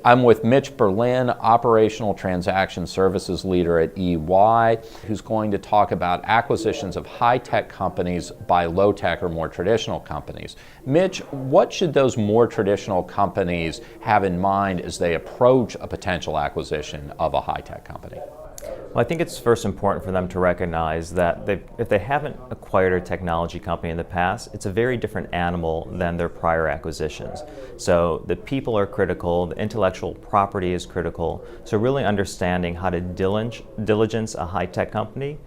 I'm with Mitch Berlin, Operational Transaction Services Leader at EY, who's going to talk about acquisitions of high-tech companies by low-tech or more traditional companies. Mitch, what should those more traditional companies have in mind as they approach a potential acquisition of a high-tech company? Well, I think it's first important for them to recognize that if they haven't acquired a technology company in the past, it's a very different animal than their prior acquisitions. So the people are critical, the intellectual property is critical, so really understanding how to diligence a high-tech company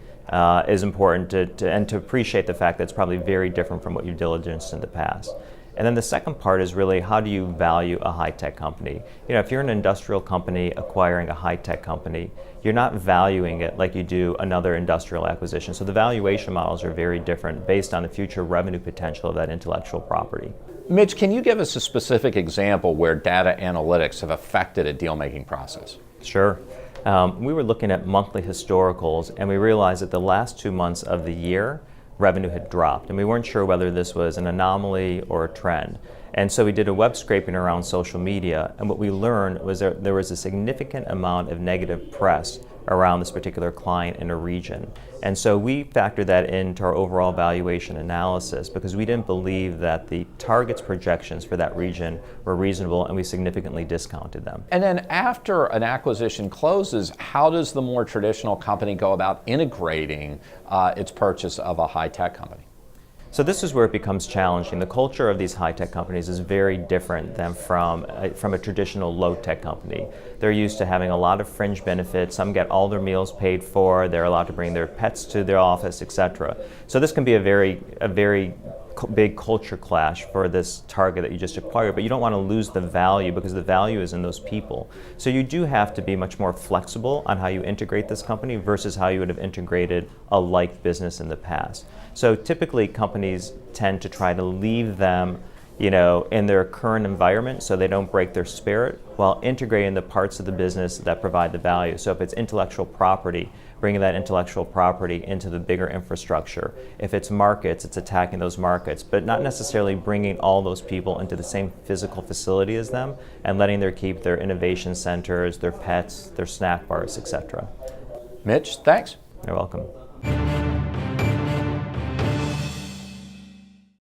is important and to appreciate the fact that it's probably very different from what you've diligenced in the past. And then the second part is really how do you value a high-tech company? You know, if you're an industrial company acquiring a high-tech company, you're not valuing it like you do another industrial acquisition. So the valuation models are very different based on the future revenue potential of that intellectual property. Mitch, can you give us a specific example where data analytics have affected a deal-making process? Sure. We were looking at monthly historicals and we realized that the last 2 months of the year, revenue had dropped, and we weren't sure whether this was an anomaly or a trend. And so we did a web scraping around social media, and what we learned was there was a significant amount of negative press around this particular client in a region. And so we factored that into our overall valuation analysis because we didn't believe that the target's projections for that region were reasonable, and we significantly discounted them. And then after an acquisition closes, how does the more traditional company go about integrating its purchase of a high-tech company? So this is where it becomes challenging. The culture of these high-tech companies is very different than from a traditional low-tech company. They're used to having a lot of fringe benefits. Some get all their meals paid for. They're allowed to bring their pets to their office, etc. So this can be a very big culture clash for this target that you just acquired, but you don't want to lose the value because the value is in those people. So you do have to be much more flexible on how you integrate this company versus how you would have integrated a like business in the past. So typically companies tend to try to leave them, you know, in their current environment so they don't break their spirit while integrating the parts of the business that provide the value. So if it's intellectual property, bringing that intellectual property into the bigger infrastructure. If it's markets, it's attacking those markets, but not necessarily bringing all those people into the same physical facility as them and letting them keep their innovation centers, their pets, their snack bars, etc. Mitch, thanks. You're welcome.